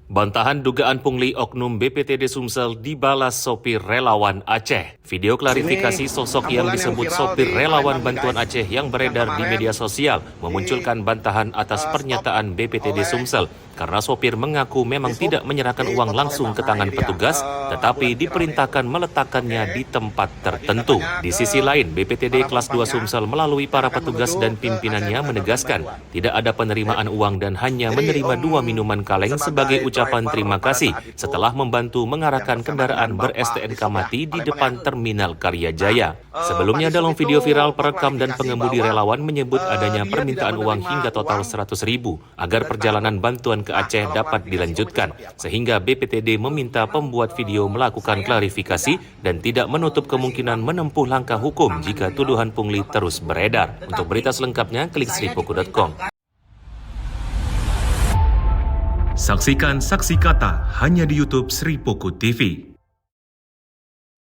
Bantahan dugaan pungli oknum BPTD Sumsel dibalas sopir relawan Aceh. Video klarifikasi sosok yang disebut sopir relawan bantuan Aceh yang beredar di media sosial memunculkan bantahan atas pernyataan BPTD Sumsel karena sopir mengaku memang tidak menyerahkan uang langsung ke tangan petugas, tetapi diperintahkan meletakkannya di tempat tertentu. Di sisi lain, BPTD kelas 2 Sumsel melalui para petugas dan pimpinannya menegaskan tidak ada penerimaan uang dan hanya menerima 2 minuman kaleng sebagai ucapan terima kasih setelah membantu mengarahkan kendaraan ber-STNK mati di depan Terminal Karya Jaya. Sebelumnya dalam video viral, perekam dan pengemudi relawan menyebut adanya permintaan uang hingga total 100.000 agar perjalanan bantuan ke Aceh dapat dilanjutkan, sehingga BPTD meminta pembuat video melakukan klarifikasi dan tidak menutup kemungkinan menempuh langkah hukum jika tuduhan pungli terus beredar. Untuk berita selengkapnya, klik sripoku.com. Saksikan Saksi Kata hanya di YouTube Sri Poku TV.